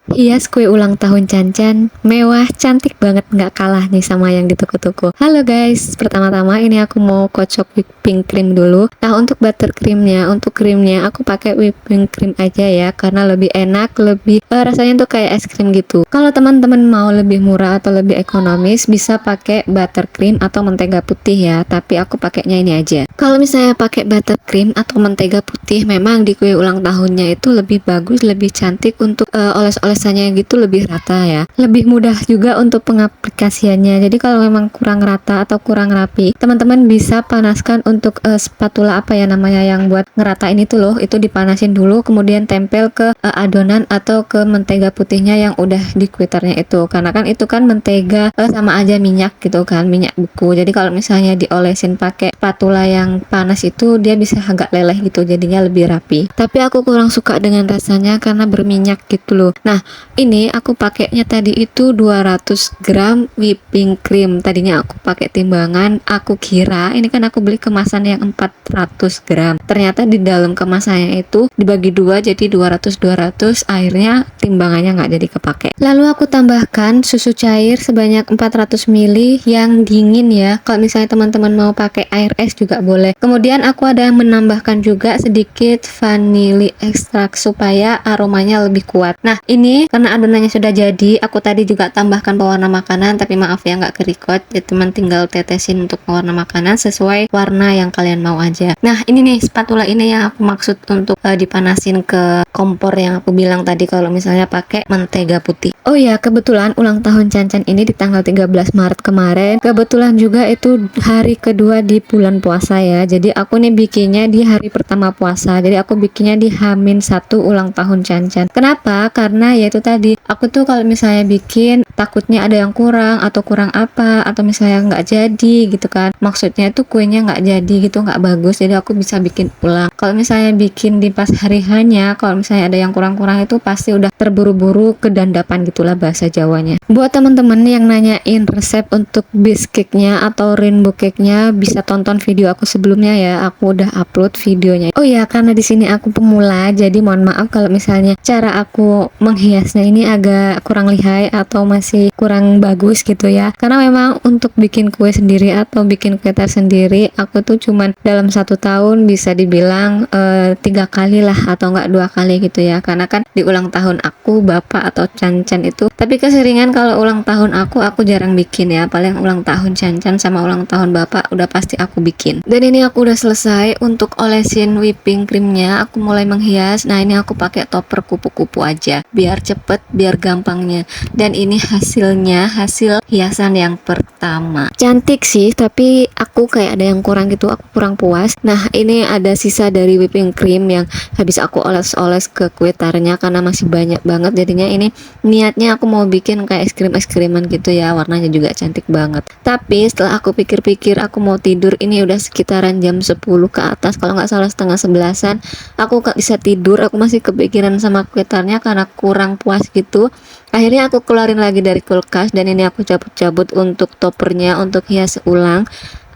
Hias kue ulang tahun Cancan, mewah, cantik banget, nggak kalah nih sama yang di toko-toko. Halo guys, pertama-tama ini aku mau kocok whipping cream dulu. Nah, untuk buttercreamnya, untuk krimnya aku pakai whipping cream aja ya, karena lebih enak, lebih rasanya tuh kayak es krim gitu. Kalau teman-teman mau lebih murah atau lebih ekonomis, bisa pakai buttercream atau mentega putih ya. Tapi aku pakainya ini aja. Kalau misalnya pakai buttercream atau mentega putih, memang di kue ulang tahunnya itu lebih bagus, lebih cantik untuk oles-olesannya gitu lebih rata ya. Lebih mudah juga untuk pengaplikasiannya. Jadi kalau memang kurang rata atau kurang rapi, teman-teman bisa panaskan untuk spatula apa ya namanya yang buat ngeratain itu loh. Itu dipanasin dulu, kemudian tempel ke adonan atau ke mentega putihnya yang udah di kuitarnya itu. Karena kan itu kan mentega sama aja minyak gitu kan, minyak beku. Jadi kalau misalnya diolesin pakai spatula yang panas itu dia bisa agak leleh gitu, jadinya lebih rapi. Tapi aku kurang suka dengan rasanya karena berminyak gitu loh. Nah, ini aku pakainya tadi itu 200 gram whipping cream. Tadinya aku pakai timbangan, aku kira ini kan aku beli kemasan yang 400 gram. Ternyata di dalam kemasannya itu dibagi dua jadi 200-200, akhirnya timbangannya nggak jadi kepake. Lalu aku tambahkan susu cair sebanyak 400 ml yang dingin ya. Kalau misalnya teman-teman mau pakai air es juga boleh. Kemudian aku ada menambahkan juga sedikit vanili ekstrak supaya aromanya lebih kuat. Nah, ini karena adonannya sudah jadi, aku tadi juga tambahkan pewarna makanan, tapi maaf ya nggak kerikot, jadi teman tinggal tetesin untuk pewarna makanan sesuai warna yang kalian mau aja. Nah, ini nih spatula ini yang aku maksud untuk dipanasin ke kompor yang aku bilang tadi kalau misalnya pakai mentega putih. Oh ya, kebetulan ulang tahun Cancan ini di tanggal 13 Maret kemarin. Kebetulan juga itu hari kedua di bulan puasa ya. Jadi aku nih bikinnya di hari pertama puasa. Jadi aku bikinnya di H-1 ulang tahun Cancan. Kenapa? Karena yaitu tadi, aku tuh kalau misalnya bikin takutnya ada yang kurang atau kurang apa, atau misalnya nggak jadi gitu kan. Maksudnya tuh kuenya nggak jadi gitu, nggak bagus. Jadi aku bisa bikin ulang. Kalau misalnya bikin di pas hari hanya, kalau misalnya ada yang kurang-kurang itu pasti udah terburu-buru kedandapan gitulah bahasa Jawanya. Buat teman-teman yang nanyain resep untuk biscake-nya atau rainbow cake-nya, bisa tonton video aku sebelumnya ya. Aku udah upload videonya. Oh ya, karena di sini aku pemula, jadi mohon maaf kalau misalnya cara aku menghiasnya ini agak kurang lihai atau masih kurang bagus gitu ya. Karena memang untuk bikin kue sendiri atau bikin kue tart sendiri, aku tuh cuman dalam 1 tahun bisa dibilang 3 kali lah atau enggak 2 kali gitu ya. Karena kan di ulang tahun aku bapak atau Cancan itu, tapi keseringan kalau ulang tahun aku jarang bikin ya. Paling ulang tahun Cancan sama ulang tahun bapak udah pasti aku bikin. Dan ini aku udah selesai untuk olesin whipping creamnya. Aku mulai menghias. Nah, ini aku pakai topper kupu-kupu aja biar cepet, biar gampangnya. Dan ini hasilnya, hasil hiasan yang pertama. Cantik sih, tapi aku kayak ada yang kurang gitu, aku kurang puas. Nah, ini ada sisa dari whipping cream yang habis aku oles-oles ke kue tarnya karena masih banyak banget. Jadinya ini niatnya aku mau bikin kayak es kriman gitu ya, warnanya juga cantik banget. Tapi setelah aku pikir-pikir, aku mau tidur, ini udah sekitaran jam 10 ke atas, kalau nggak salah setengah 11-an. Aku nggak bisa tidur, aku masih kepikiran sama kue tarnya karena kurang puas gitu. Akhirnya aku keluarin lagi dari kulkas dan ini aku cabut-cabut untuk toppernya untuk hias ulang.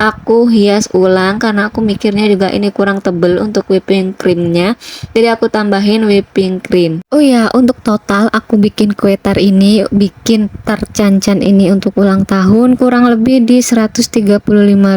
Aku hias ulang karena aku mikirnya juga ini kurang tebel untuk whipping creamnya, jadi aku tambahin whipping cream. Oh ya, untuk total aku bikin kue tart ini, bikin tart Cancan ini untuk ulang tahun kurang lebih di 135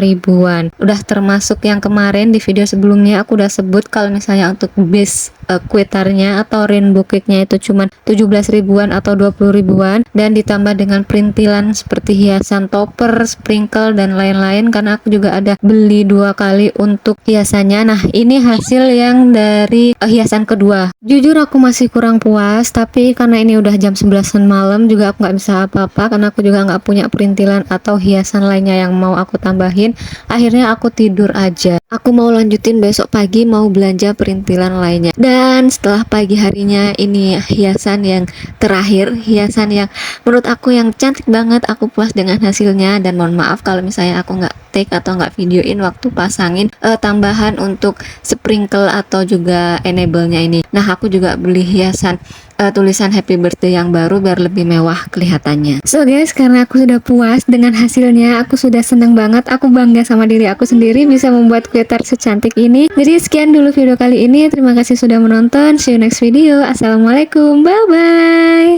ribuan. Udah termasuk yang kemarin di video sebelumnya aku udah sebut kalau misalnya untuk base kue tartnya atau rainbow cake-nya itu cuman 17 ribuan atau 20 ribuan, dan ditambah dengan perintilan seperti hiasan topper, sprinkle dan lain-lain, karena aku juga ada beli 2 kali untuk hiasannya. Nah, ini hasil yang dari hiasan kedua. Jujur aku masih kurang puas, tapi karena ini udah jam 11 malam juga aku nggak bisa apa-apa karena aku juga nggak punya perintilan atau hiasan lainnya yang mau aku tambahin. Akhirnya aku tidur aja. Aku mau lanjutin besok pagi, mau belanja perintilan lainnya. Dan setelah pagi harinya, ini hiasan yang terakhir, hiasan yang menurut aku yang cantik banget. Aku puas dengan hasilnya dan mohon maaf kalau misalnya aku nggak take atau nggak videoin waktu pasangin tambahan untuk sprinkle atau juga enable-nya ini. Nah, aku juga beli hiasan tulisan happy birthday yang baru biar lebih mewah kelihatannya. So guys, karena aku sudah puas dengan hasilnya, aku sudah seneng banget, aku bangga sama diri aku sendiri bisa membuat kue tart secantik ini. Jadi sekian dulu video kali ini, terima kasih sudah menonton, see you next video, assalamualaikum, bye bye.